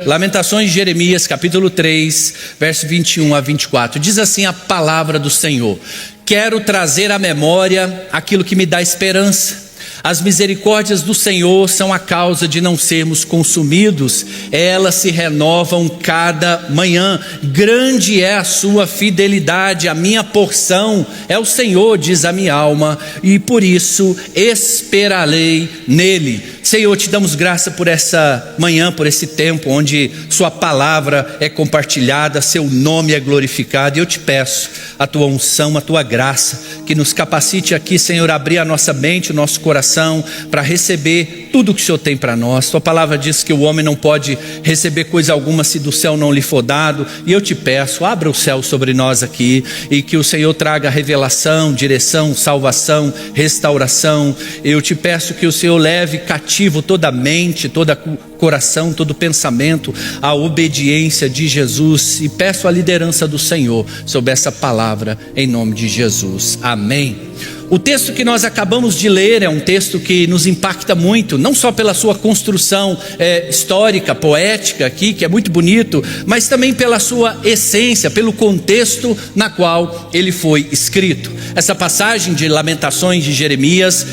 Lamentações de Jeremias, capítulo 3, verso 21 a 24. Diz assim a palavra do Senhor: quero trazer à memória aquilo que me dá esperança. As misericórdias do Senhor são a causa de não sermos consumidos, elas se renovam cada manhã. Grande é a sua fidelidade, a minha porção é o Senhor, diz a minha alma, e por isso esperarei nele. Senhor, te damos graça por essa manhã, por esse tempo onde sua palavra é compartilhada, seu nome é glorificado, e eu te peço a tua unção, a tua graça, que nos capacite aqui, Senhor, a abrir a nossa mente, o nosso coração, para receber tudo o que o Senhor tem para nós. Tua palavra diz que o homem não pode receber coisa alguma se do céu não lhe for dado, e eu te peço, abra o céu sobre nós aqui, e que o Senhor traga revelação, direção, salvação, restauração. Eu te peço que o Senhor leve cativo toda a mente, todo coração, todo pensamento à obediência de Jesus, e peço a liderança do Senhor sobre essa palavra em nome de Jesus, amém. O texto que nós acabamos de ler é um texto que nos impacta muito, não só pela sua construção histórica, poética aqui, que é muito bonito, mas também pela sua essência, pelo contexto na qual ele foi escrito. Essa passagem de Lamentações de Jeremias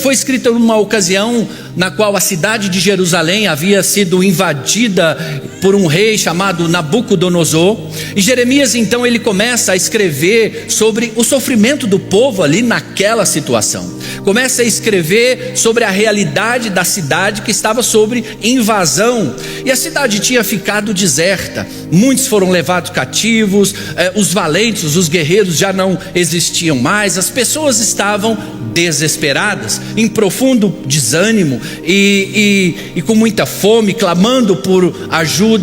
foi escrita numa ocasião na qual a cidade de Jerusalém havia sido invadida por um rei chamado Nabucodonosor, e Jeremias então ele começa a escrever sobre o sofrimento do povo ali naquela situação, começa a escrever sobre a realidade da cidade que estava sob invasão, e a cidade tinha ficado deserta, muitos foram levados cativos, os valentes, os guerreiros já não existiam mais, as pessoas estavam desesperadas, em profundo desânimo e com muita fome, clamando por ajuda,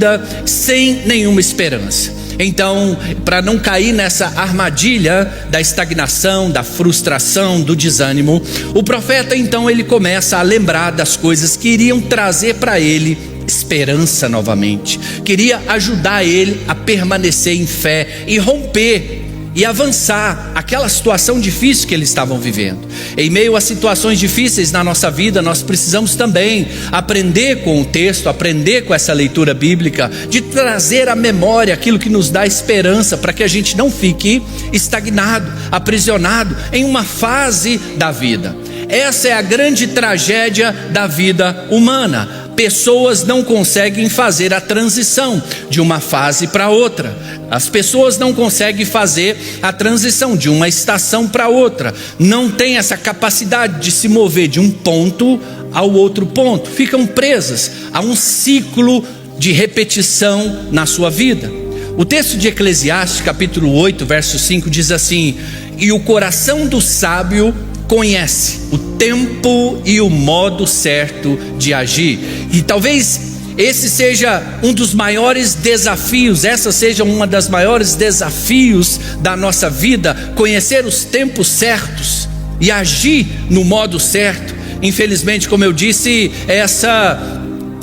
sem nenhuma esperança. Então, para não cair nessa armadilha da estagnação, da frustração, do desânimo, o profeta então ele começa a lembrar das coisas que iriam trazer para ele esperança novamente, queria ajudar ele a permanecer em fé e romper e avançar aquela situação difícil que eles estavam vivendo. Em meio a situações difíceis na nossa vida, nós precisamos também aprender com o texto, aprender com essa leitura bíblica, de trazer à memória aquilo que nos dá esperança, para que a gente não fique estagnado, aprisionado em uma fase da vida. Essa é a grande tragédia da vida humana. Pessoas não conseguem fazer a transição de uma fase para outra. As pessoas não conseguem fazer a transição de uma estação para outra. Não têm essa capacidade de se mover de um ponto ao outro ponto. Ficam presas a um ciclo de repetição na sua vida. O texto de Eclesiastes, capítulo 8, verso 5, diz assim: e o coração do sábio conhece o tempo e o modo certo de agir. E talvez esse seja um dos maiores desafios, essa seja uma das maiores desafios da nossa vida, conhecer os tempos certos e agir no modo certo. Infelizmente, como eu disse, essa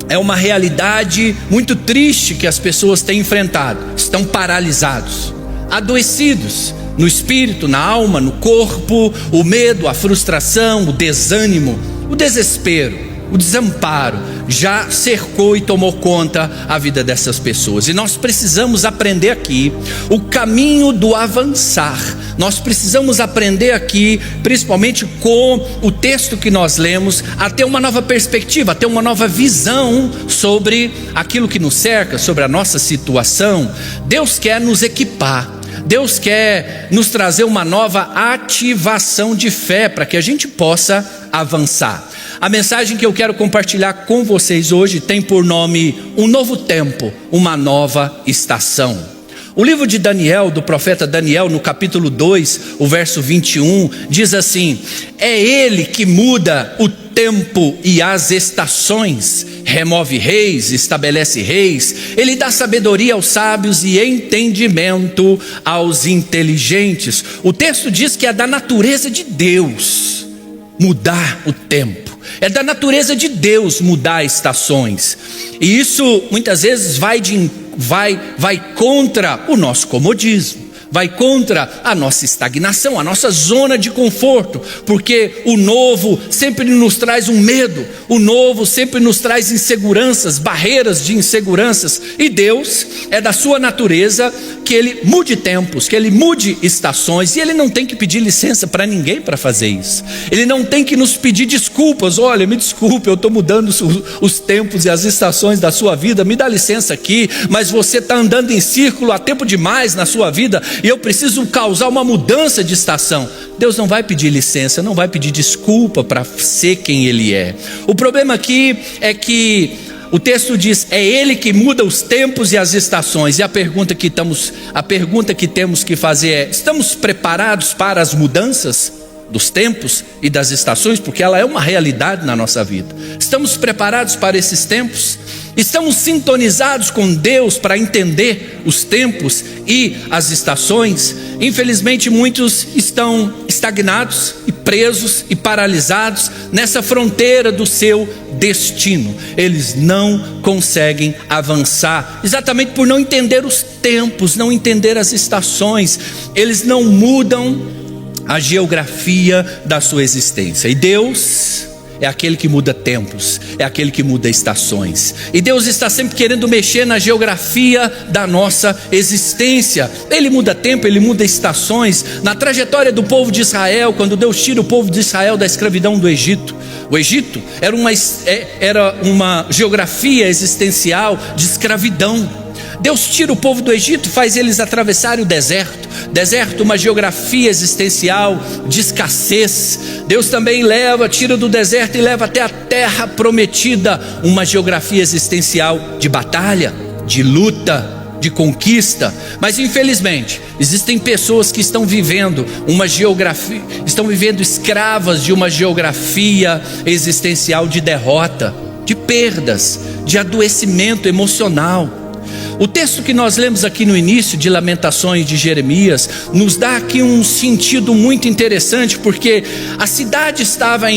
é uma realidade muito triste que as pessoas têm enfrentado. Estão paralisados, adoecidos no espírito, na alma, no corpo. O medo, a frustração, o desânimo, o desespero, o desamparo já cercou e tomou conta a vida dessas pessoas. E nós precisamos aprender aqui o caminho do avançar. Nós precisamos aprender aqui, principalmente com o texto que nós lemos, a ter uma nova perspectiva, a ter uma nova visão sobre aquilo que nos cerca, sobre a nossa situação. Deus quer nos equipar, Deus quer nos trazer uma nova ativação de fé para que a gente possa avançar. A mensagem que eu quero compartilhar com vocês hoje tem por nome Um Novo Tempo, uma Nova Estação. O livro de Daniel, do profeta Daniel, no capítulo 2, o verso 21, diz assim: é ele que muda o tempo e as estações, remove reis, estabelece reis, ele dá sabedoria aos sábios e entendimento aos inteligentes. O texto diz que é da natureza de Deus mudar o tempo, é da natureza de Deus mudar estações, e isso muitas vezes vai contra o nosso comodismo, vai contra a nossa estagnação, a nossa zona de conforto, porque o novo sempre nos traz um medo, o novo sempre nos traz inseguranças, barreiras de inseguranças, e Deus é da sua natureza que Ele mude tempos, que Ele mude estações, e Ele não tem que pedir licença para ninguém para fazer isso. Ele não tem que nos pedir desculpas. Olha, me desculpe, eu estou mudando os tempos e as estações da sua vida, me dá licença aqui, mas você está andando em círculo há tempo demais na sua vida, e eu preciso causar uma mudança de estação. Deus não vai pedir licença, não vai pedir desculpa para ser quem Ele é. O problema aqui é que o texto diz, é Ele que muda os tempos e as estações. E a pergunta que temos que fazer é, estamos preparados para as mudanças dos tempos e das estações? Porque ela é uma realidade na nossa vida. Estamos preparados para esses tempos? Estamos sintonizados com Deus para entender os tempos e as estações? Infelizmente muitos estão estagnados e presos e paralisados nessa fronteira do seu destino. Eles não conseguem avançar, exatamente por não entender os tempos, não entender as estações. Eles não mudam a geografia da sua existência. E Deus é aquele que muda tempos, é aquele que muda estações. E Deus está sempre querendo mexer na geografia da nossa existência. Ele muda tempo, Ele muda estações. Na trajetória do povo de Israel, quando Deus tira o povo de Israel da escravidão do Egito, o Egito era uma geografia existencial de escravidão. Deus tira o povo do Egito, faz eles atravessarem o deserto. Deserto, uma geografia existencial de escassez. Deus também tira do deserto e leva até a terra prometida, uma geografia existencial de batalha, de luta, de conquista. Mas infelizmente existem pessoas que estão vivendo escravas de uma geografia existencial de derrota, de perdas, de adoecimento emocional. O texto que nós lemos aqui no início de Lamentações de Jeremias nos dá aqui um sentido muito interessante, porque a cidade estava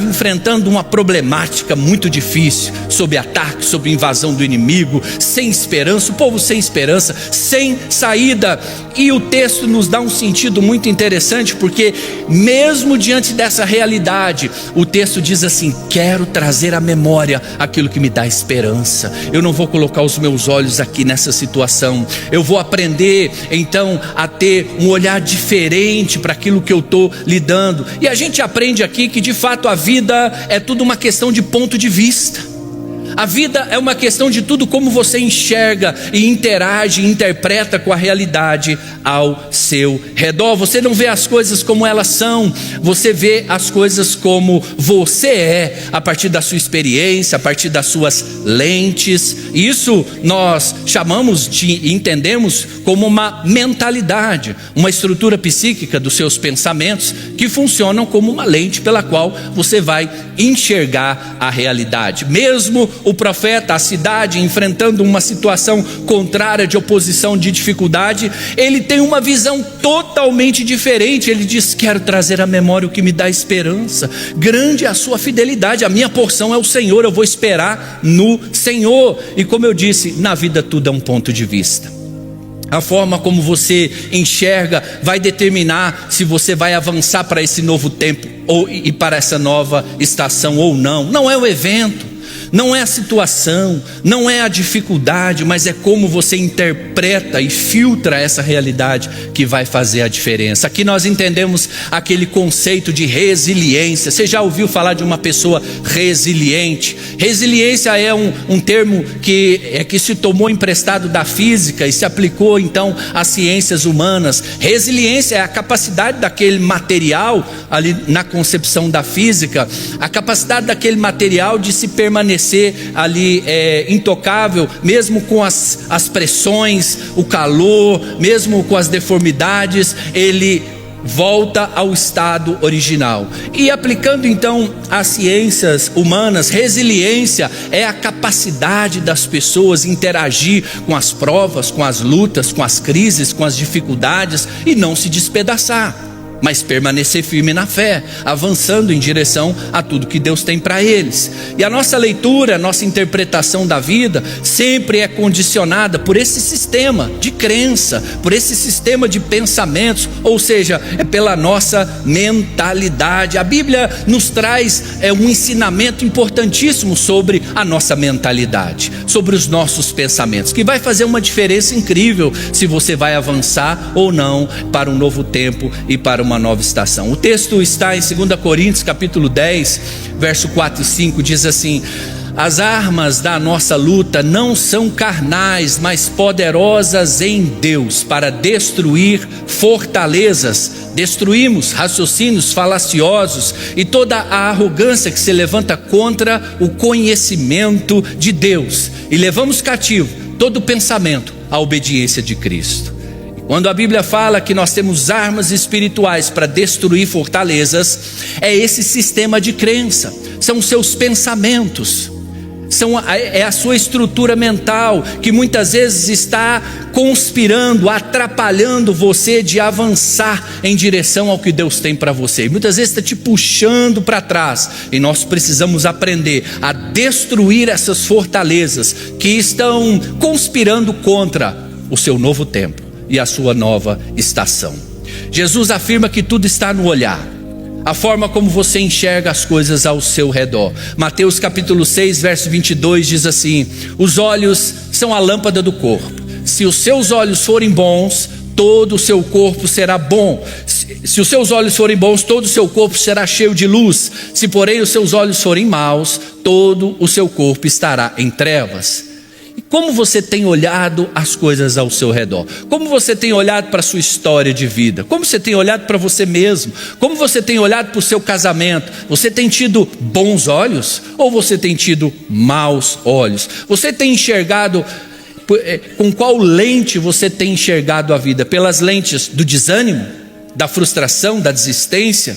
enfrentando uma problemática muito difícil, sob ataque, sob invasão do inimigo, sem esperança, o povo sem esperança, sem saída. E o texto nos dá um sentido muito interessante, porque mesmo diante dessa realidade, o texto diz assim: quero trazer à memória aquilo que me dá esperança. Eu não vou colocar os meus olhos aqui nessa situação, eu vou aprender então a ter um olhar diferente para aquilo que eu estou lidando. E a gente aprende aqui que de fato a vida é tudo uma questão de ponto de vista. A vida é uma questão de tudo como você enxerga e interage, interpreta com a realidade ao seu redor. Você não vê as coisas como elas são, você vê as coisas como você é, a partir da sua experiência, a partir das suas lentes. Isso nós entendemos como uma mentalidade, uma estrutura psíquica dos seus pensamentos que funcionam como uma lente pela qual você vai enxergar a realidade. Mesmo o profeta, a cidade enfrentando uma situação contrária de oposição, de dificuldade, ele tem uma visão totalmente diferente. Ele diz: quero trazer à memória o que me dá esperança. Grande é a sua fidelidade, a minha porção é o Senhor, eu vou esperar no Senhor. E como eu disse, na vida tudo é um ponto de vista. A forma como você enxerga vai determinar se você vai avançar para esse novo tempo e para essa nova estação ou não. Não é o evento, não é a situação, não é a dificuldade, mas é como você interpreta e filtra essa realidade que vai fazer a diferença. Aqui nós entendemos aquele conceito de resiliência. Você já ouviu falar de uma pessoa resiliente? Resiliência é um termo que se tomou emprestado da física e se aplicou então às ciências humanas. Resiliência é a capacidade daquele material, ali na concepção da física, a capacidade daquele material de se permanecer ali intocável, mesmo com as pressões, o calor, mesmo com as deformidades, ele volta ao estado original. E aplicando então às ciências humanas, resiliência é a capacidade das pessoas interagir com as provas, com as lutas, com as crises, com as dificuldades e não se despedaçar. mas permanecer firme na fé, avançando em direção a tudo que Deus tem para eles. E a nossa leitura, a nossa interpretação da vida sempre é condicionada por esse sistema de crença, por esse sistema de pensamentos, ou seja, é pela nossa mentalidade. A Bíblia nos traz um ensinamento importantíssimo sobre a nossa mentalidade, sobre os nossos pensamentos, que vai fazer uma diferença incrível se você vai avançar ou não para um novo tempo e para uma nova estação. O texto está em 2 Coríntios capítulo 10, verso 4 e 5, diz assim: as armas da nossa luta não são carnais, mas poderosas em Deus para destruir fortalezas. Destruímos raciocínios falaciosos e toda a arrogância que se levanta contra o conhecimento de Deus, e levamos cativo todo pensamento à obediência de Cristo. Quando a Bíblia fala que nós temos armas espirituais para destruir fortalezas, é esse sistema de crença, são os seus pensamentos, é a sua estrutura mental que muitas vezes está conspirando, atrapalhando você de avançar em direção ao que Deus tem para você. E muitas vezes está te puxando para trás, e nós precisamos aprender a destruir essas fortalezas que estão conspirando contra o seu novo tempo e a sua nova estação. Jesus afirma que tudo está no olhar, a forma como você enxerga as coisas ao seu redor. Mateus capítulo 6, verso 22 diz assim: os olhos são a lâmpada do corpo. Se os seus olhos forem bons, todo o seu corpo será bom. Se os seus olhos forem bons, todo o seu corpo será cheio de luz. Se porém os seus olhos forem maus, todo o seu corpo estará em trevas. Como você tem olhado as coisas ao seu redor? Como você tem olhado para a sua história de vida? Como você tem olhado para você mesmo? Como você tem olhado para o seu casamento? Você tem tido bons olhos ou você tem tido maus olhos? Você tem enxergado, com qual lente você tem enxergado a vida? Pelas lentes do desânimo, da frustração, da desistência?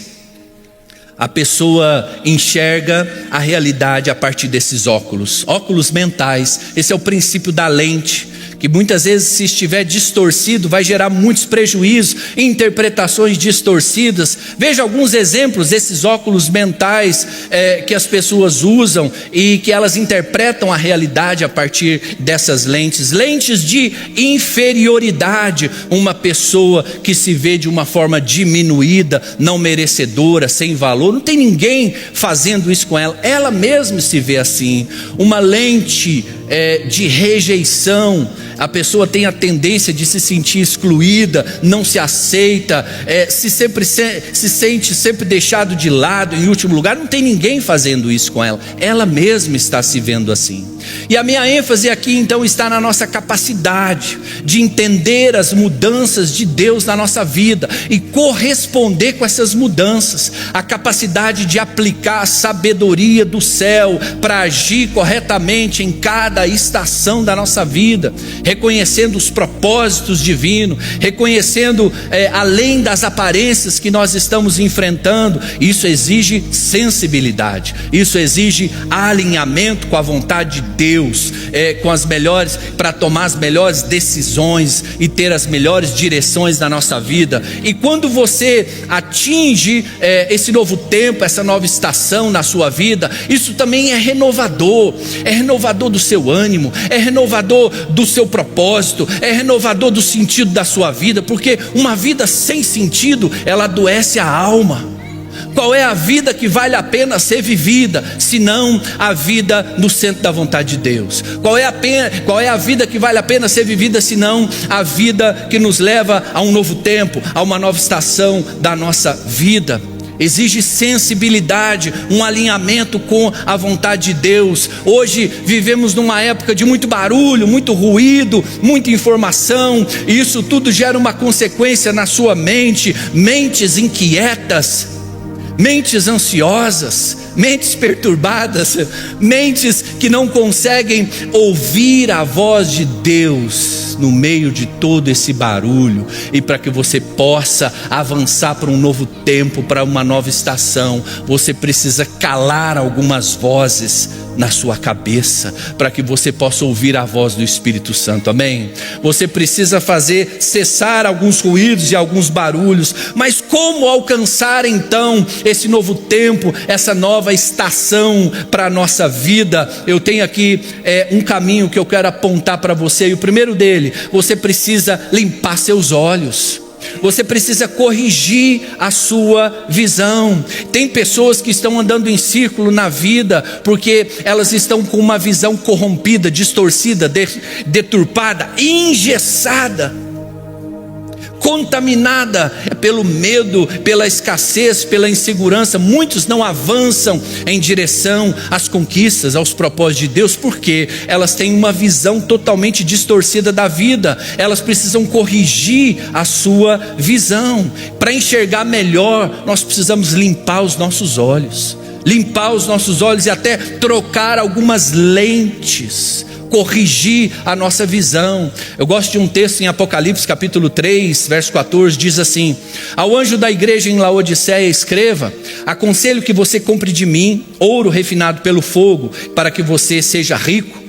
A pessoa enxerga a realidade a partir desses óculos mentais. Esse é o princípio da lente, que muitas vezes, se estiver distorcido, vai gerar muitos prejuízos, interpretações distorcidas. Veja alguns exemplos desses óculos mentais que as pessoas usam e que elas interpretam a realidade a partir dessas lentes. Lentes de inferioridade, uma pessoa que se vê de uma forma diminuída, não merecedora, sem valor. Não tem ninguém fazendo isso com ela, ela mesma se vê assim. Uma lente de rejeição, a pessoa tem a tendência de se sentir excluída, não se aceita, se sente sempre deixado de lado, em último lugar. Não tem ninguém fazendo isso com ela, ela mesma está se vendo assim. E a minha ênfase aqui então está na nossa capacidade de entender as mudanças de Deus na nossa vida e corresponder com essas mudanças, a capacidade de aplicar a sabedoria do céu para agir corretamente em cada estação da nossa vida, reconhecendo os propósitos divinos, reconhecendo além das aparências que nós estamos enfrentando. Isso exige sensibilidade, isso exige alinhamento com a vontade de Deus, com as melhores, para tomar as melhores decisões e ter as melhores direções na nossa vida. E quando você atinge esse novo tempo, essa nova estação na sua vida, isso também é renovador do seu ânimo, é renovador do seu propósito, é renovador do sentido da sua vida, porque uma vida sem sentido, ela adoece a alma. Qual é a vida que vale a pena ser vivida, senão a vida no centro da vontade de Deus? Qual é a vida que vale a pena ser vivida, senão a vida que nos leva a um novo tempo, a uma nova estação da nossa vida? Exige sensibilidade, um alinhamento com a vontade de Deus. Hoje vivemos numa época de muito barulho, muito ruído, muita informação, e isso tudo gera uma consequência na sua mente, mentes inquietas, mentes ansiosas, mentes perturbadas, mentes que não conseguem ouvir a voz de Deus no meio de todo esse barulho. E para que você possa avançar para um novo tempo, para uma nova estação, você precisa calar algumas vozes na sua cabeça, para que você possa ouvir a voz do Espírito Santo, amém? Você precisa fazer cessar alguns ruídos e alguns barulhos, mas como alcançar então esse novo tempo, essa nova estação para a nossa vida? Eu tenho aqui um caminho que eu quero apontar para você, e o primeiro dele: você precisa limpar seus olhos. Você precisa corrigir a sua visão. Tem pessoas que estão andando em círculo na vida porque elas estão com uma visão corrompida, distorcida, deturpada, engessada, contaminada pelo medo, pela escassez, pela insegurança. Muitos não avançam em direção às conquistas, aos propósitos de Deus, porque elas têm uma visão totalmente distorcida da vida. Elas precisam corrigir a sua visão. Para enxergar melhor, nós precisamos limpar os nossos olhos. Limpar os nossos olhos e até trocar algumas lentes, corrigir a nossa visão. Eu gosto de um texto em Apocalipse capítulo 3, verso 14, diz assim: ao anjo da igreja em Laodiceia escreva: aconselho que você compre de mim ouro refinado pelo fogo, para que você seja rico,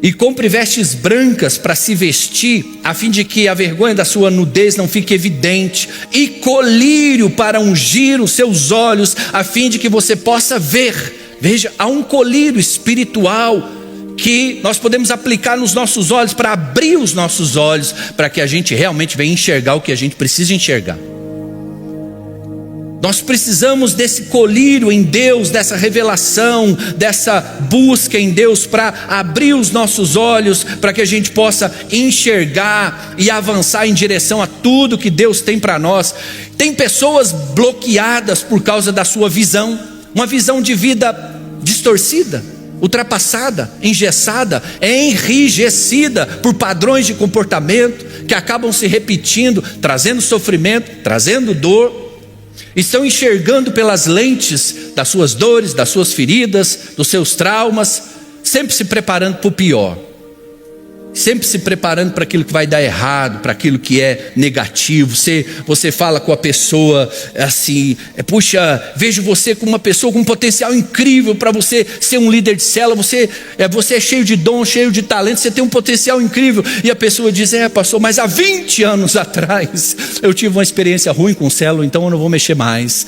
e compre vestes brancas para se vestir, a fim de que a vergonha da sua nudez não fique evidente, e colírio para ungir os seus olhos, a fim de que você possa ver. Veja, há um colírio espiritual que nós podemos aplicar nos nossos olhos, para abrir os nossos olhos, para que a gente realmente venha enxergar o que a gente precisa enxergar. Nós precisamos desse colírio em Deus, dessa revelação, dessa busca em Deus, para abrir os nossos olhos, para que a gente possa enxergar e avançar em direção a tudo que Deus tem para nós. Tem pessoas bloqueadas por causa da sua visão, uma visão de vida distorcida, ultrapassada, engessada, enrijecida por padrões de comportamento que acabam se repetindo, trazendo sofrimento, trazendo dor. Estão enxergando pelas lentes das suas dores, das suas feridas, dos seus traumas, sempre se preparando para o pior, sempre se preparando para aquilo que vai dar errado, para aquilo que é negativo. Você fala com a pessoa assim: puxa, vejo você como uma pessoa com um potencial incrível para você ser um líder de célula, você é cheio de dom, cheio de talento, você tem um potencial incrível. E a pessoa diz: pastor, mas há 20 anos atrás eu tive uma experiência ruim com célula, então eu não vou mexer mais.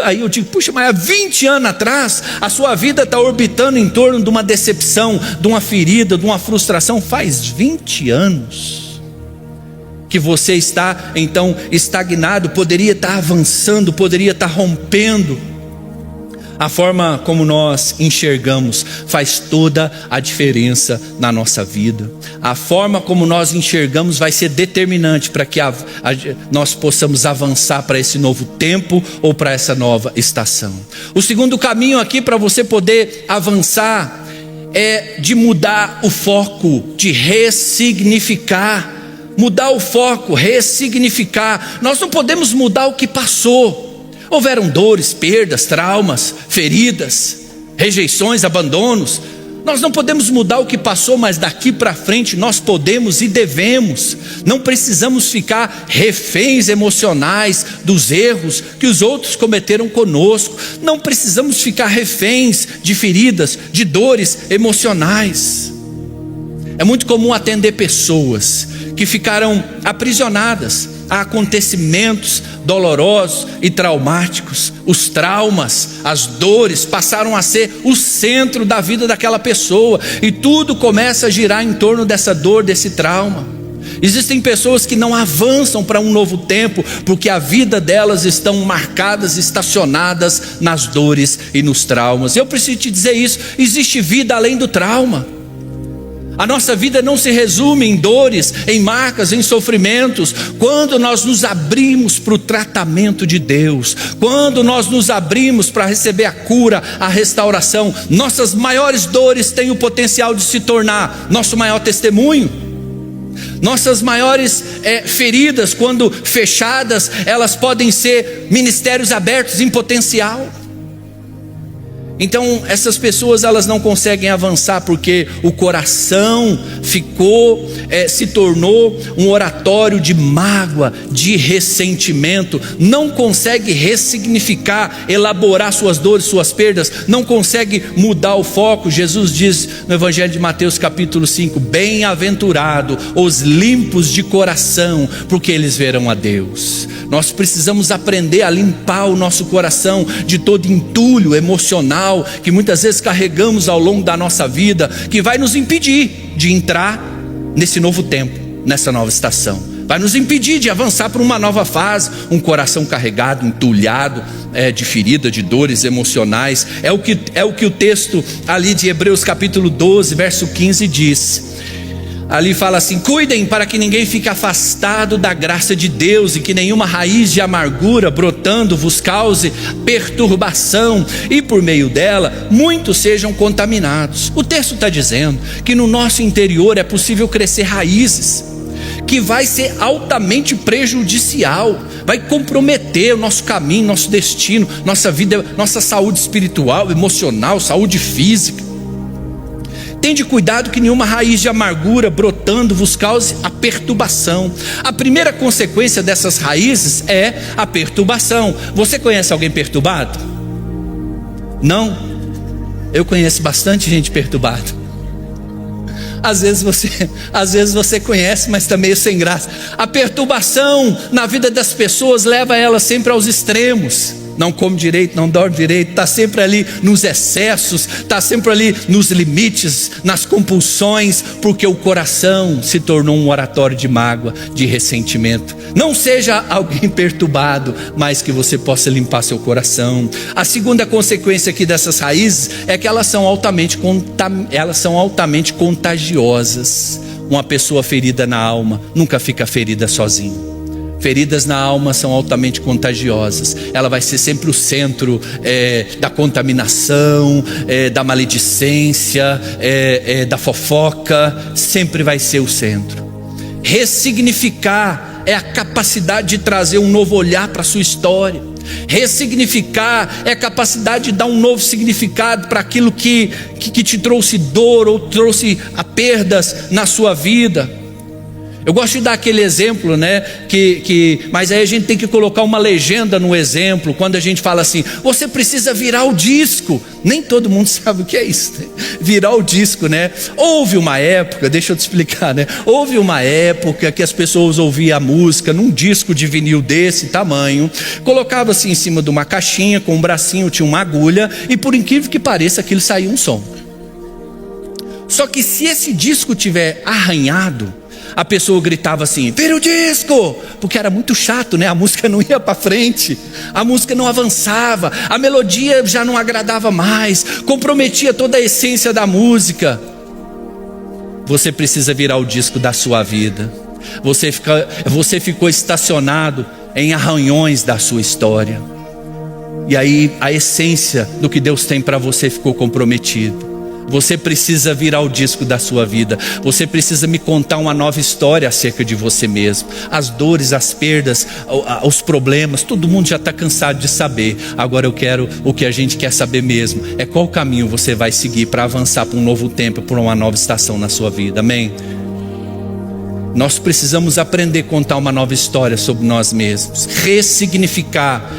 Aí eu digo: puxa, mas há 20 anos atrás a sua vida está orbitando em torno de uma decepção, de uma ferida, de uma frustração. Faz 20 anos que você está então estagnado. Poderia estar avançando, poderia estar rompendo. A forma como nós enxergamos faz toda a diferença na nossa vida. A forma como nós enxergamos vai ser determinante para que nós possamos avançar para esse novo tempo ou para essa nova estação. O segundo caminho aqui para você poder avançar é de mudar o foco, de ressignificar. Mudar o foco, ressignificar. Nós não podemos mudar o que passou. Houveram dores, perdas, traumas, feridas, rejeições, abandonos. Nós não podemos mudar o que passou, mas daqui para frente nós podemos e devemos. Não precisamos ficar reféns emocionais dos erros que os outros cometeram conosco. Não precisamos ficar reféns de feridas, de dores emocionais. É muito comum atender pessoas que ficaram aprisionadas a acontecimentos dolorosos e traumáticos. Os traumas, as dores passaram a ser o centro da vida daquela pessoa, e tudo começa a girar em torno dessa dor, desse trauma. Existem pessoas que não avançam para um novo tempo porque a vida delas estão marcadas, estacionadas nas dores e nos traumas. Eu preciso te dizer isso: existe vida além do trauma. A nossa vida não se resume em dores, em marcas, em sofrimentos. Quando nós nos abrimos para o tratamento de Deus, quando nós nos abrimos para receber a cura, a restauração, nossas maiores dores têm o potencial de se tornar nosso maior testemunho. Nossas maiores feridas, quando fechadas, elas podem ser ministérios abertos em potencial. Então essas pessoas, elas não conseguem avançar porque o coração se tornou um oratório de mágoa, de ressentimento. Não consegue ressignificar, elaborar suas dores, suas perdas. Não consegue mudar o foco. Jesus diz no Evangelho de Mateus capítulo 5: bem-aventurado os limpos de coração, porque eles verão a Deus. Nós precisamos aprender a limpar o nosso coração de todo entulho emocional que muitas vezes carregamos ao longo da nossa vida, que vai nos impedir de entrar nesse novo tempo, nessa nova estação. Vai nos impedir de avançar para uma nova fase. Um coração carregado, entulhado, de ferida, de dores emocionais. É o que o texto ali de Hebreus capítulo 12, verso 15 diz. Ali fala assim: cuidem para que ninguém fique afastado da graça de Deus, e que nenhuma raiz de amargura brotando vos cause perturbação, e por meio dela muitos sejam contaminados. O texto está dizendo que no nosso interior é possível crescer raízes, que vai ser altamente prejudicial, vai comprometer o nosso caminho, nosso destino, nossa vida, nossa saúde espiritual, emocional, saúde física. Tende cuidado que nenhuma raiz de amargura brotando vos cause a perturbação. A primeira consequência dessas raízes é a perturbação. Você conhece alguém perturbado? Não? Eu conheço bastante gente perturbada. Às vezes você conhece, mas está meio sem graça. A perturbação na vida das pessoas leva elas sempre aos extremos. Não come direito, não dorme direito, está sempre ali nos excessos, está sempre ali nos limites, nas compulsões, porque o coração se tornou um oratório de mágoa, de ressentimento. Não seja alguém perturbado, mas que você possa limpar seu coração. A segunda consequência aqui dessas raízes é que elas são altamente contagiosas. Uma pessoa ferida na alma nunca fica ferida sozinha. Feridas na alma são altamente contagiosas. Ela vai ser sempre o centro da contaminação, da maledicência, da fofoca. Sempre vai ser o centro. Ressignificar é a capacidade de trazer um novo olhar para a sua história. Ressignificar é a capacidade de dar um novo significado para aquilo que te trouxe dor ou trouxe perdas na sua vida. Eu gosto de dar aquele exemplo, né? Mas aí a gente tem que colocar uma legenda no exemplo. Quando a gente fala assim: você precisa virar o disco. Nem todo mundo sabe o que é isso, né? Virar o disco, né? Houve uma época, deixa eu te explicar, né? Houve uma época que as pessoas ouviam a música num disco de vinil desse tamanho, colocava assim em cima de uma caixinha com um bracinho, tinha uma agulha, e por incrível que pareça, aquilo saía um som. Só que se esse disco tiver arranhado, a pessoa gritava assim: vira o disco, porque era muito chato, né? A música não ia para frente, a música não avançava, a melodia já não agradava mais, comprometia toda a essência da música. Você precisa virar o disco da sua vida. Você ficou estacionado em arranhões da sua história, e aí a essência do que Deus tem para você ficou comprometida. Você precisa virar o disco da sua vida. Você precisa me contar uma nova história acerca de você mesmo. As dores, as perdas, os problemas, todo mundo já está cansado de saber. Agora o que a gente quer saber mesmo é qual caminho você vai seguir para avançar para um novo tempo, para uma nova estação na sua vida. Amém? Nós precisamos aprender a contar uma nova história sobre nós mesmos. Ressignificar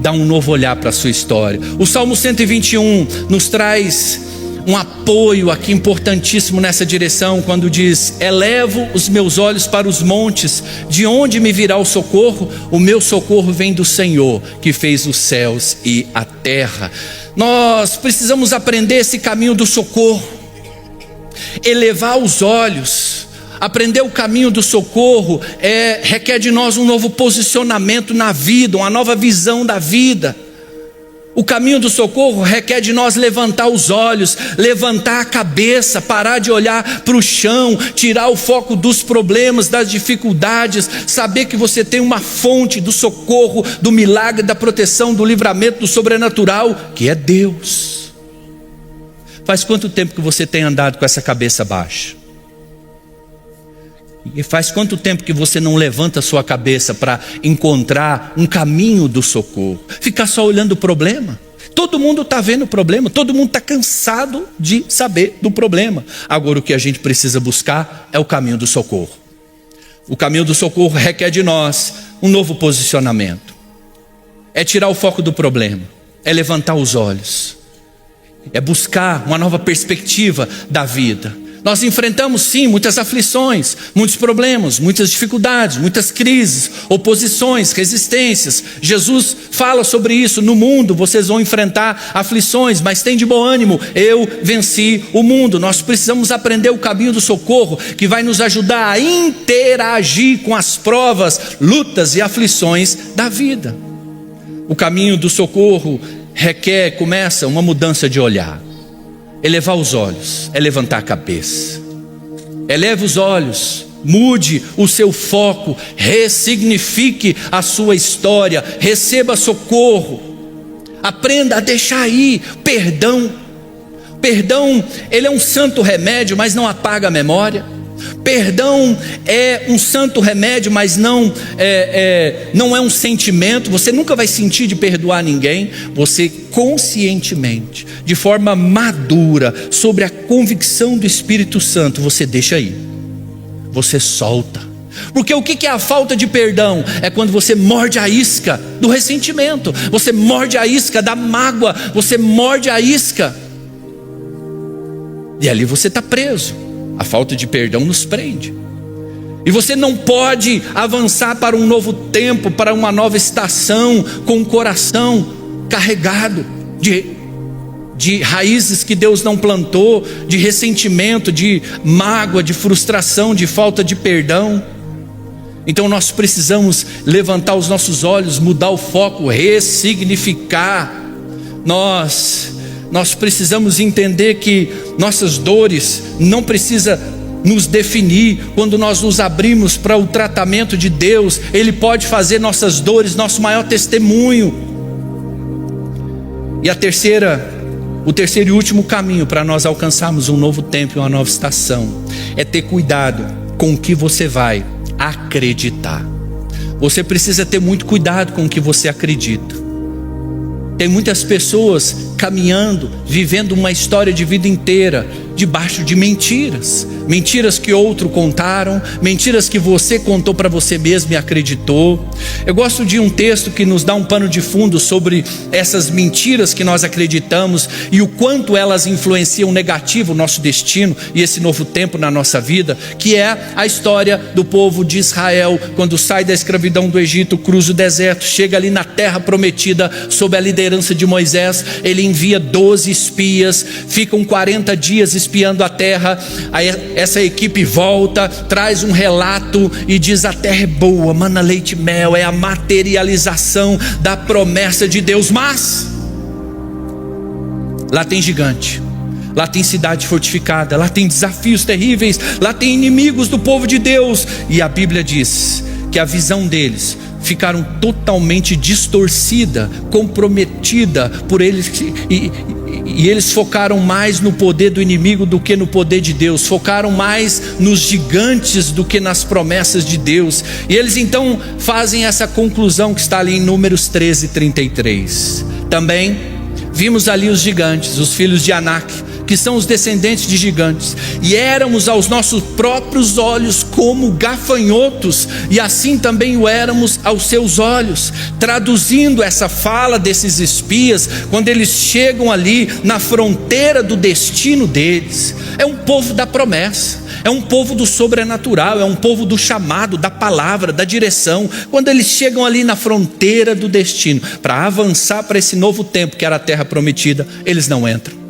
dar um novo olhar para a sua história. O Salmo 121 nos traz um apoio aqui importantíssimo nessa direção, quando diz: elevo os meus olhos para os montes, de onde me virá o socorro? O meu socorro vem do Senhor, que fez os céus e a terra. Nós precisamos aprender esse caminho do socorro, elevar os olhos. Aprender o caminho do socorro requer de nós um novo posicionamento na vida, uma nova visão da vida. O caminho do socorro requer de nós levantar os olhos, levantar a cabeça, parar de olhar para o chão, tirar o foco dos problemas, das dificuldades, saber que você tem uma fonte do socorro, do milagre, da proteção, do livramento, do sobrenatural, que é Deus. Faz quanto tempo que você tem andado com essa cabeça baixa? E faz quanto tempo que você não levanta a sua cabeça para encontrar um caminho do socorro? Ficar só olhando o problema, Todo mundo está vendo o problema, todo mundo está cansado de saber do problema. Agora o que a gente precisa buscar é o caminho do socorro. O caminho do socorro requer de nós um novo posicionamento. É tirar o foco do problema, é levantar os olhos, é buscar uma nova perspectiva da vida. Nós enfrentamos sim muitas aflições, muitos problemas, muitas dificuldades, muitas crises, oposições, resistências. Jesus fala sobre isso: no mundo vocês vão enfrentar aflições, mas tem de bom ânimo, eu venci o mundo. Nós precisamos aprender o caminho do socorro, que vai nos ajudar a interagir com as provas, lutas e aflições da vida. O caminho do socorro começa uma mudança de olhar. Elevar os olhos é levantar a cabeça. Eleve os olhos, mude o seu foco, ressignifique a sua história, receba socorro. Aprenda a deixar ir perdão. Perdão, ele é um santo remédio, mas não apaga a memória. Perdão é um santo remédio, mas não é um sentimento. Você nunca vai sentir de perdoar ninguém. Você conscientemente, de forma madura, sobre a convicção do Espírito Santo, você deixa ir, você solta. Porque o que é a falta de perdão? É quando você morde a isca do ressentimento, você morde a isca da mágoa, você morde a isca, e ali você está preso. A falta de perdão nos prende. E você não pode avançar para um novo tempo, para uma nova estação, com o coração carregado de raízes que Deus não plantou, de ressentimento, de mágoa, de frustração, de falta de perdão. Então nós precisamos levantar os nossos olhos, mudar o foco, ressignificar. Nós precisamos entender que nossas dores não precisam nos definir. Quando nós nos abrimos para o tratamento de Deus, Ele pode fazer nossas dores nosso maior testemunho. E o terceiro e último caminho para nós alcançarmos um novo tempo e uma nova estação é ter cuidado com o que você vai acreditar. Você precisa ter muito cuidado com o que você acredita. Tem muitas pessoas caminhando, vivendo uma história de vida inteira debaixo de mentiras. Mentiras que outro contaram, mentiras que você contou para você mesmo e acreditou. Eu gosto de um texto que nos dá um pano de fundo sobre essas mentiras que nós acreditamos e o quanto elas influenciam negativo o nosso destino e esse novo tempo na nossa vida, que é a história do povo de Israel, quando sai da escravidão do Egito, cruza o deserto, chega ali na terra prometida, sob a liderança de Moisés. Ele envia 12 espias, ficam 40 dias espiando a terra. Aí essa equipe volta, traz um relato e diz: a terra é boa, mana leite e mel, é a materialização da promessa de Deus. Mas lá tem gigante, lá tem cidade fortificada, lá tem desafios terríveis, lá tem inimigos do povo de Deus. E a Bíblia diz que a visão deles ficaram totalmente distorcida, comprometida por eles, e eles focaram mais no poder do inimigo do que no poder de Deus, focaram mais nos gigantes do que nas promessas de Deus. E eles então fazem essa conclusão que está ali em Números 13:33. Também vimos ali os gigantes, os filhos de Anak, que são os descendentes de gigantes, e éramos aos nossos próprios olhos como gafanhotos, e assim também o éramos aos seus olhos. Traduzindo essa fala desses espias, quando eles chegam ali na fronteira do destino deles, é um povo da promessa, é um povo do sobrenatural, é um povo do chamado, da palavra, da direção. Quando eles chegam ali na fronteira do destino, para avançar para esse novo tempo que era a terra prometida, eles não entram.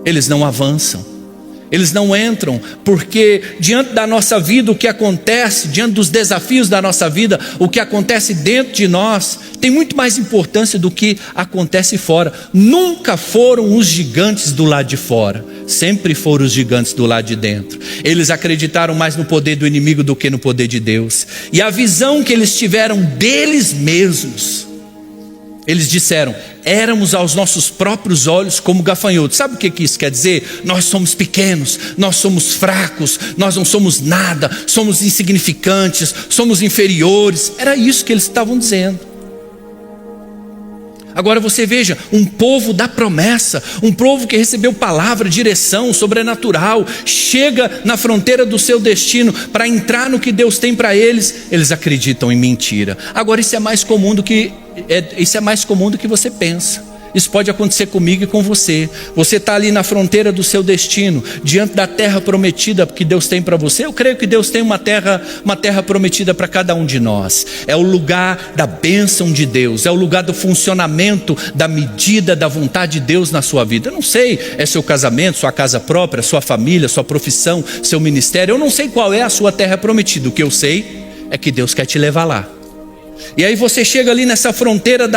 Eles não avançam, eles não entram, porque diante da nossa vida, o que acontece, diante dos desafios da nossa vida, o que acontece dentro de nós, tem muito mais importância do que acontece fora. Nunca foram os gigantes do lado de fora, sempre foram os gigantes do lado de dentro. Eles acreditaram mais no poder do inimigo do que no poder de Deus, e a visão que eles tiveram deles mesmos, eles disseram: éramos aos nossos próprios olhos como gafanhotos. Sabe o que isso quer dizer? Nós somos pequenos, nós somos fracos, nós não somos nada, somos insignificantes, somos inferiores. Era isso que eles estavam dizendo. Agora você veja, um povo da promessa, um povo que recebeu palavra, direção sobrenatural, chega na fronteira do seu destino para entrar no que Deus tem para eles, eles acreditam em mentira. Agora isso é mais comum do que você pensa. Isso pode acontecer comigo e com você. Você está ali na fronteira do seu destino, diante da terra prometida que Deus tem para você. Eu creio que Deus tem uma terra prometida para cada um de nós. É o lugar da bênção de Deus, é o lugar do funcionamento, da medida da vontade de Deus na sua vida. Eu não sei, é seu casamento, sua casa própria, sua família, sua profissão, seu ministério. Eu não sei qual é a sua terra prometida. O que eu sei é que Deus quer te levar lá. E aí você chega ali nessa fronteira,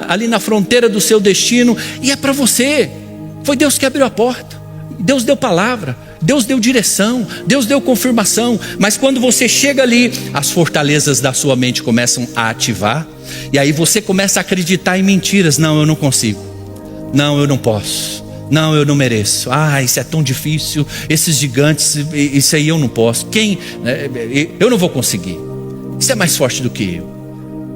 ali na fronteira do seu destino, e é para você. Foi Deus que abriu a porta, Deus deu palavra, Deus deu direção, Deus deu confirmação. Mas quando você chega ali, as fortalezas da sua mente começam a ativar, e aí você começa a acreditar em mentiras. Não, eu não consigo. Não, eu não posso. Não, eu não mereço. Isso é tão difícil. Esses gigantes, isso aí eu não posso. Eu não vou conseguir. Isso é mais forte do que eu.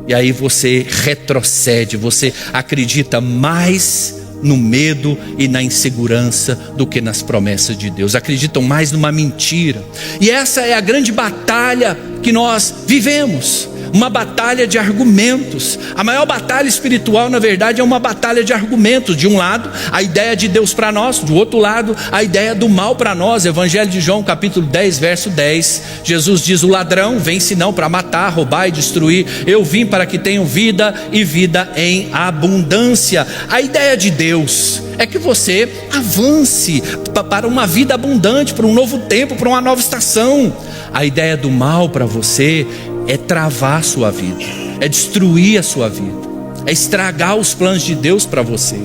E aí você retrocede, você acredita mais no medo e na insegurança do que nas promessas de Deus. Acreditam mais numa mentira. E essa é a grande batalha que nós vivemos. Uma batalha de argumentos. A maior batalha espiritual, na verdade, é uma batalha de argumentos. De um lado, a ideia de Deus para nós. Do outro lado, a ideia do mal para nós. Evangelho de João, capítulo 10, verso 10. Jesus diz: o ladrão vem senão para matar, roubar e destruir. Eu vim para que tenham vida e vida em abundância. A ideia de Deus é que você avance para uma vida abundante, para um novo tempo, para uma nova estação. A ideia do mal para você é travar a sua vida, é destruir a sua vida, é estragar os planos de Deus para você.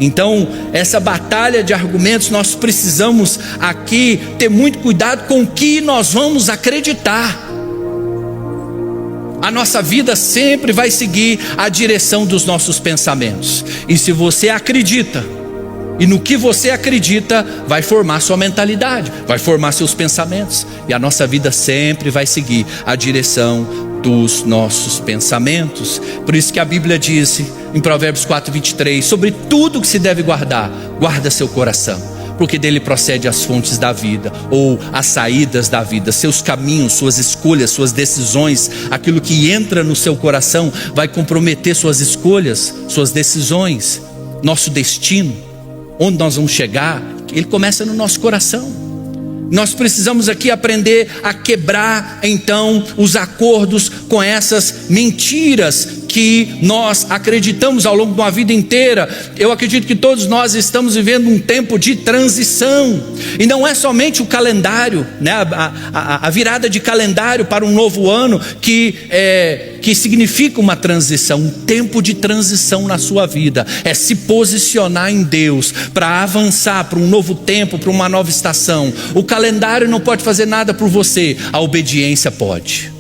Então, essa batalha de argumentos, nós precisamos aqui ter muito cuidado com o que nós vamos acreditar. A nossa vida sempre vai seguir a direção dos nossos pensamentos. E se você acredita, e no que você acredita, vai formar sua mentalidade, vai formar seus pensamentos. E a nossa vida sempre vai seguir a direção dos nossos pensamentos. Por isso que a Bíblia diz em Provérbios 4:23: sobre tudo que se deve guardar, guarda seu coração, porque dele procede as fontes da vida, ou as saídas da vida. Seus caminhos, suas escolhas, suas decisões, aquilo que entra no seu coração vai comprometer suas escolhas, suas decisões, nosso destino. Onde nós vamos chegar, ele começa no nosso coração. Nós precisamos aqui aprender a quebrar então os acordos com essas mentiras que nós acreditamos ao longo de uma vida inteira. Eu acredito que todos nós estamos vivendo um tempo de transição, e não é somente o calendário, né? A virada de calendário para um novo ano que significa uma transição, um tempo de transição na sua vida. É se posicionar em Deus para avançar para um novo tempo, para uma nova estação. O calendário não pode fazer nada por você, a obediência pode.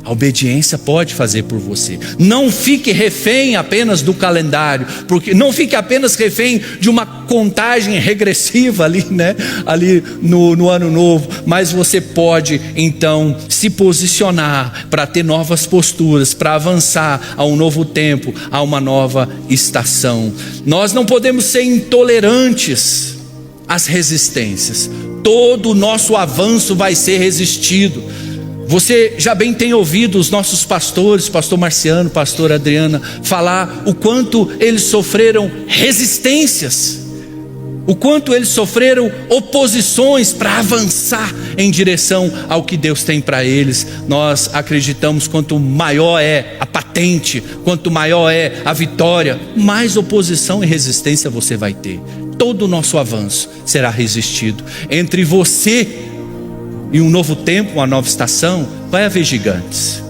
A obediência pode fazer por você. Não fique refém apenas do calendário, porque não fique apenas refém de uma contagem regressiva ali, né? Ali no ano novo. Mas você pode então se posicionar para ter novas posturas, para avançar a um novo tempo, a uma nova estação. Nós não podemos ser intolerantes às resistências. Todo o nosso avanço vai ser resistido. Você já bem tem ouvido os nossos pastores, pastor Marciano, pastor Adriana, falar o quanto eles sofreram resistências, o quanto eles sofreram oposições para avançar em direção ao que Deus tem para eles. Nós acreditamos, quanto maior é a patente, quanto maior é a vitória, mais oposição e resistência você vai ter. Todo o nosso avanço será resistido. Entre você e um novo tempo, uma nova estação, vai haver gigantes.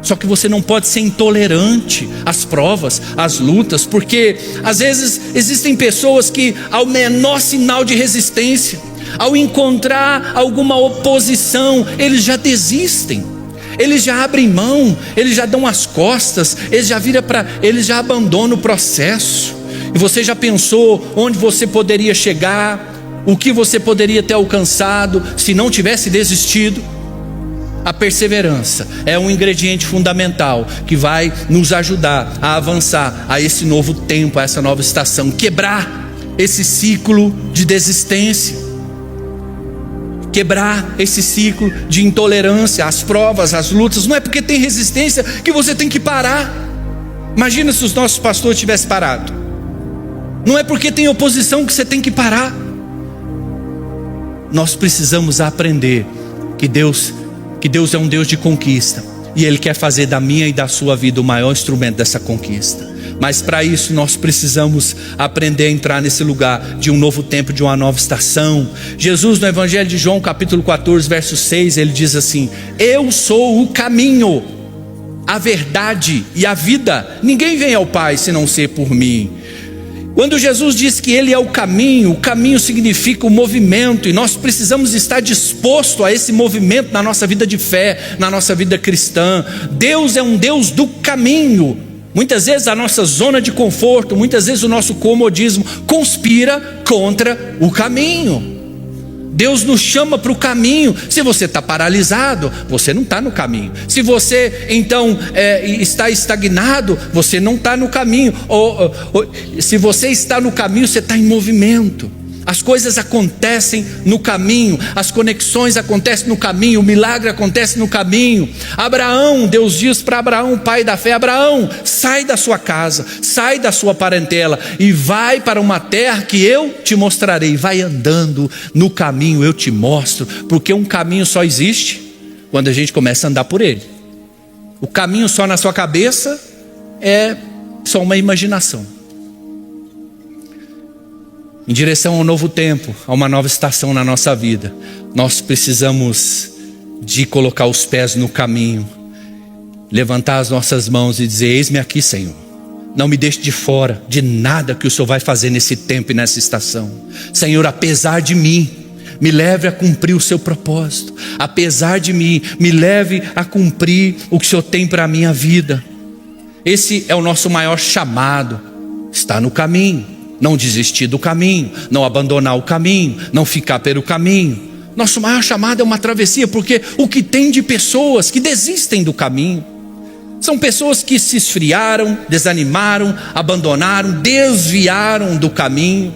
Só que você não pode ser intolerante às provas, às lutas, porque às vezes existem pessoas que, ao menor sinal de resistência, ao encontrar alguma oposição, eles já desistem, eles já abrem mão, eles já dão as costas, eles já abandonam o processo. E você já pensou onde você poderia chegar, o que você poderia ter alcançado se não tivesse desistido? A perseverança é um ingrediente fundamental que vai nos ajudar a avançar a esse novo tempo, a essa nova estação, quebrar esse ciclo de desistência, quebrar esse ciclo de intolerância às provas, às lutas. Não é porque tem resistência que você tem que parar. Imagina se os nossos pastores tivessem parado. Não é porque tem oposição que você tem que parar. Nós precisamos aprender que Deus é um Deus de conquista, e Ele quer fazer da minha e da sua vida o maior instrumento dessa conquista. Mas para isso nós precisamos aprender a entrar nesse lugar de um novo tempo, de uma nova estação. Jesus, no Evangelho de João, capítulo 14, verso 6, Ele diz assim: eu sou o caminho, a verdade e a vida. Ninguém vem ao Pai se não ser por mim. Quando Jesus diz que Ele é o caminho significa o movimento, e nós precisamos estar disposto a esse movimento na nossa vida de fé, na nossa vida cristã. Deus é um Deus do caminho. Muitas vezes a nossa zona de conforto, muitas vezes o nosso comodismo conspira contra o caminho. Deus nos chama para o caminho. Se você está paralisado, você não está no caminho. Se você então está estagnado, você não está no caminho. Se você está no caminho, você está em movimento. As coisas acontecem no caminho, as conexões acontecem no caminho, o milagre acontece no caminho. Abraão, Deus diz para Abraão, pai da fé: Abraão, sai da sua casa, sai da sua parentela e vai para uma terra que eu te mostrarei. Vai andando no caminho, eu te mostro, porque um caminho só existe quando a gente começa a andar por ele. O caminho só na sua cabeça é só uma imaginação. Em direção ao novo tempo, a uma nova estação na nossa vida, nós precisamos de colocar os pés no caminho, levantar as nossas mãos e dizer: eis-me aqui, Senhor. Não me deixe de fora de nada que o Senhor vai fazer nesse tempo e nessa estação. Senhor, apesar de mim, me leve a cumprir o seu propósito. Apesar de mim, me leve a cumprir o que o Senhor tem para a minha vida. Esse é o nosso maior chamado, está no caminho. Não desistir do caminho, não abandonar o caminho, não ficar pelo caminho. Nosso maior chamado é uma travessia, porque o que tem de pessoas que desistem do caminho são pessoas que se esfriaram, desanimaram, abandonaram, desviaram do caminho.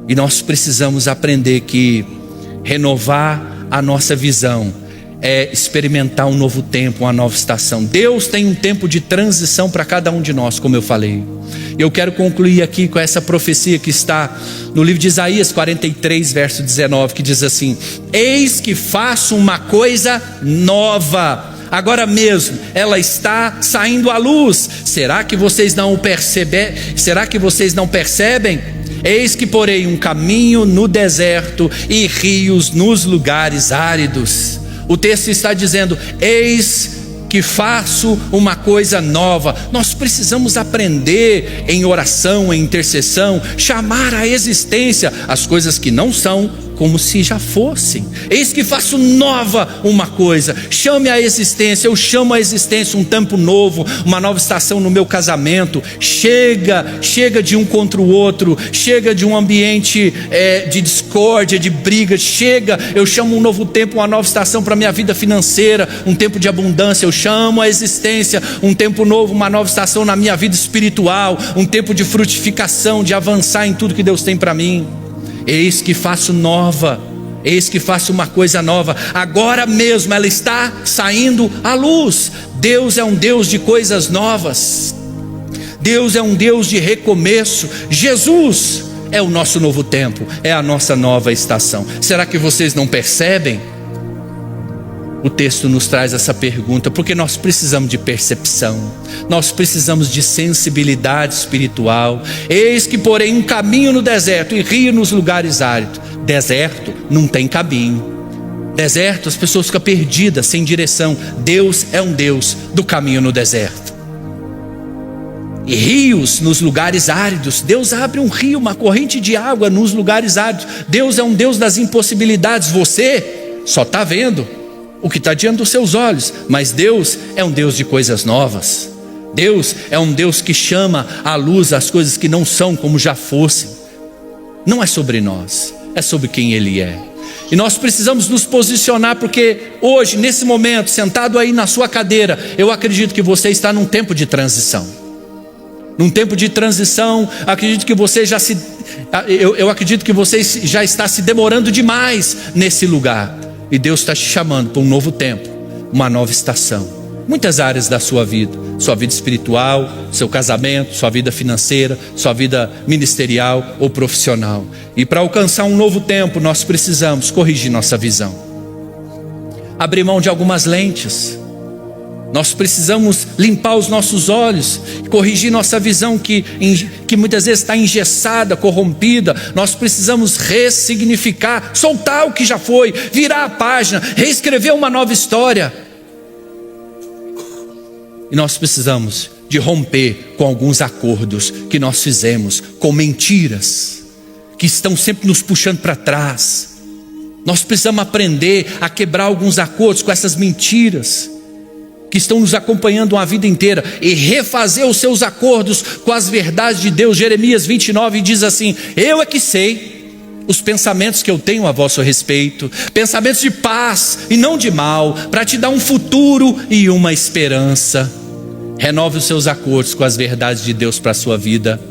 E nós precisamos aprender que renovar a nossa visão é experimentar um novo tempo, uma nova estação. Deus tem um tempo de transição para cada um de nós, como eu falei. Eu quero concluir aqui com essa profecia que está no livro de Isaías 43, verso 19, que diz assim: eis que faço uma coisa nova, agora mesmo ela está saindo à luz. Será que vocês não percebem? Será que vocês não percebem? Eis que porei um caminho no deserto e rios nos lugares áridos. O texto está dizendo: eis que faço uma coisa nova. Nós precisamos aprender em oração, em intercessão, chamar à existência as coisas que não são como se já fossem. Eis que faço nova uma coisa. Chame à existência, eu chamo à existência um tempo novo, uma nova estação no meu casamento. Chega de um contra o outro, chega de um ambiente de discórdia, de briga. Chega, eu chamo um novo tempo, uma nova estação para a minha vida financeira, um tempo de abundância. Eu chamo à existência um tempo novo, uma nova estação na minha vida espiritual, um tempo de frutificação, de avançar em tudo que Deus tem para mim. Eis que faço nova, eis que faço uma coisa nova, agora mesmo ela está saindo à luz. Deus é um Deus de coisas novas, Deus é um Deus de recomeço. Jesus é o nosso novo tempo, é a nossa nova estação. Será que vocês não percebem? O texto nos traz essa pergunta, porque nós precisamos de percepção, nós precisamos de sensibilidade espiritual. Eis que porém um caminho no deserto e rio nos lugares áridos. Deserto não tem caminho. Deserto, as pessoas ficam perdidas, sem direção. Deus é um Deus do caminho no deserto. E rios nos lugares áridos. Deus abre um rio, uma corrente de água nos lugares áridos. Deus é um Deus das impossibilidades. Você só está vendo o que está diante dos seus olhos, mas Deus é um Deus de coisas novas. Deus é um Deus que chama à luz as coisas que não são como já fossem. Não é sobre nós, é sobre quem Ele é. E nós precisamos nos posicionar, porque hoje, nesse momento, sentado aí na sua cadeira, eu acredito que você está num tempo de transição. Num tempo de transição, acredito que você eu acredito que você já está se demorando demais nesse lugar. E Deus está te chamando para um novo tempo, uma nova estação. Muitas áreas da sua vida espiritual, seu casamento, sua vida financeira, sua vida ministerial ou profissional. E para alcançar um novo tempo, nós precisamos corrigir nossa visão, abrir mão de algumas lentes. Nós precisamos limpar os nossos olhos, corrigir nossa visão que muitas vezes está engessada, corrompida. Nós precisamos ressignificar, soltar o que já foi, virar a página, reescrever uma nova história. E nós precisamos de romper com alguns acordos que nós fizemos, com mentiras que estão sempre nos puxando para trás. Nós precisamos aprender a quebrar alguns acordos com essas mentiras que estão nos acompanhando uma vida inteira e refazer os seus acordos com as verdades de Deus. Jeremias 29 diz assim: eu é que sei os pensamentos que eu tenho a vosso respeito, pensamentos de paz e não de mal, para te dar um futuro e uma esperança. Renove os seus acordos com as verdades de Deus para a sua vida,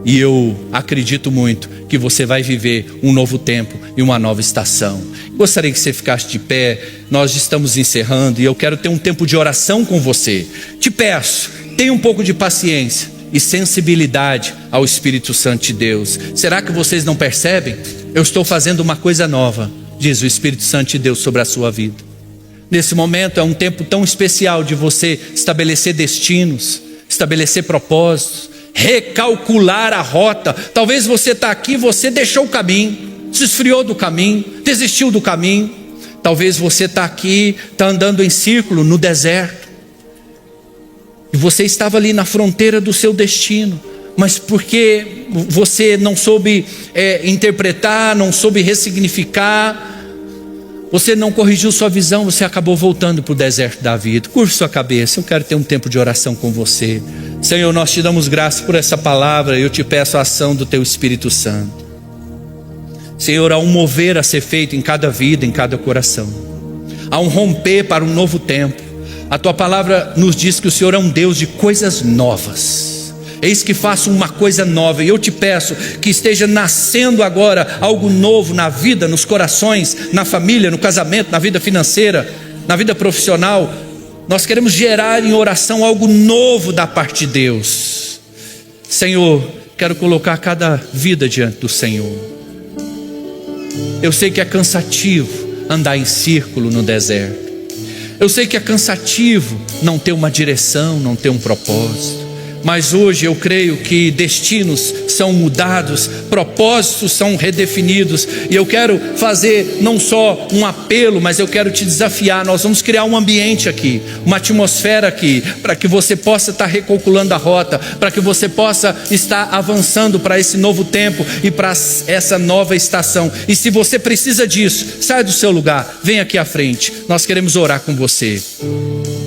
e eu acredito muito que você vai viver um novo tempo e uma nova estação. Gostaria que você ficasse de pé. Nós estamos encerrando e eu quero ter um tempo de oração com você. Te peço, tenha um pouco de paciência e sensibilidade ao Espírito Santo de Deus. Será que vocês não percebem? Eu estou fazendo uma coisa nova, diz o Espírito Santo de Deus sobre a sua vida. Nesse momento é um tempo tão especial de você estabelecer destinos, estabelecer propósitos, recalcular a rota. Talvez você está aqui, você deixou o caminho, se esfriou do caminho, desistiu do caminho. Talvez você está aqui, está andando em círculo no deserto, e você estava ali na fronteira do seu destino, mas porque você não soube interpretar, não soube ressignificar, você não corrigiu sua visão, você acabou voltando para o deserto da vida. Curve sua cabeça, eu quero ter um tempo de oração com você. Senhor, nós te damos graça por essa palavra, eu te peço a ação do teu Espírito Santo. Senhor, há um mover a ser feito em cada vida, em cada coração. Há um romper para um novo tempo. A tua palavra nos diz que o Senhor é um Deus de coisas novas. Eis que faço uma coisa nova, e eu te peço que esteja nascendo agora algo novo na vida, nos corações, na família, no casamento, na vida financeira, na vida profissional. Nós queremos gerar em oração algo novo da parte de Deus. Senhor, quero colocar cada vida diante do Senhor. Eu sei que é cansativo andar em círculo no deserto. Eu sei que é cansativo não ter uma direção, não ter um propósito. Mas hoje eu creio que destinos são mudados, propósitos são redefinidos. E eu quero fazer não só um apelo, mas eu quero te desafiar. Nós vamos criar um ambiente aqui, uma atmosfera aqui, para que você possa estar recalculando a rota, para que você possa estar avançando para esse novo tempo e para essa nova estação. E se você precisa disso, sai do seu lugar, vem aqui à frente. Nós queremos orar com você,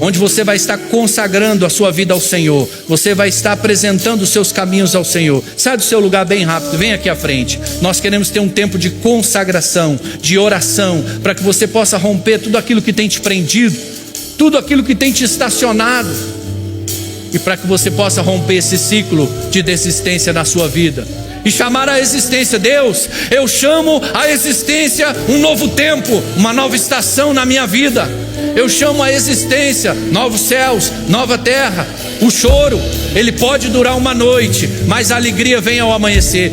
onde você vai estar consagrando a sua vida ao Senhor. Você vai estar apresentando os seus caminhos ao Senhor. Sai do seu lugar bem rápido, vem aqui à frente. Nós queremos ter um tempo de consagração, de oração, para que você possa romper tudo aquilo que tem te prendido, tudo aquilo que tem te estacionado, e para que você possa romper esse ciclo de desistência na sua vida e chamar a existência. Deus, eu chamo a existência um novo tempo, uma nova estação na minha vida. Eu chamo a existência novos céus, nova terra. O choro, ele pode durar uma noite, mas a alegria vem ao amanhecer.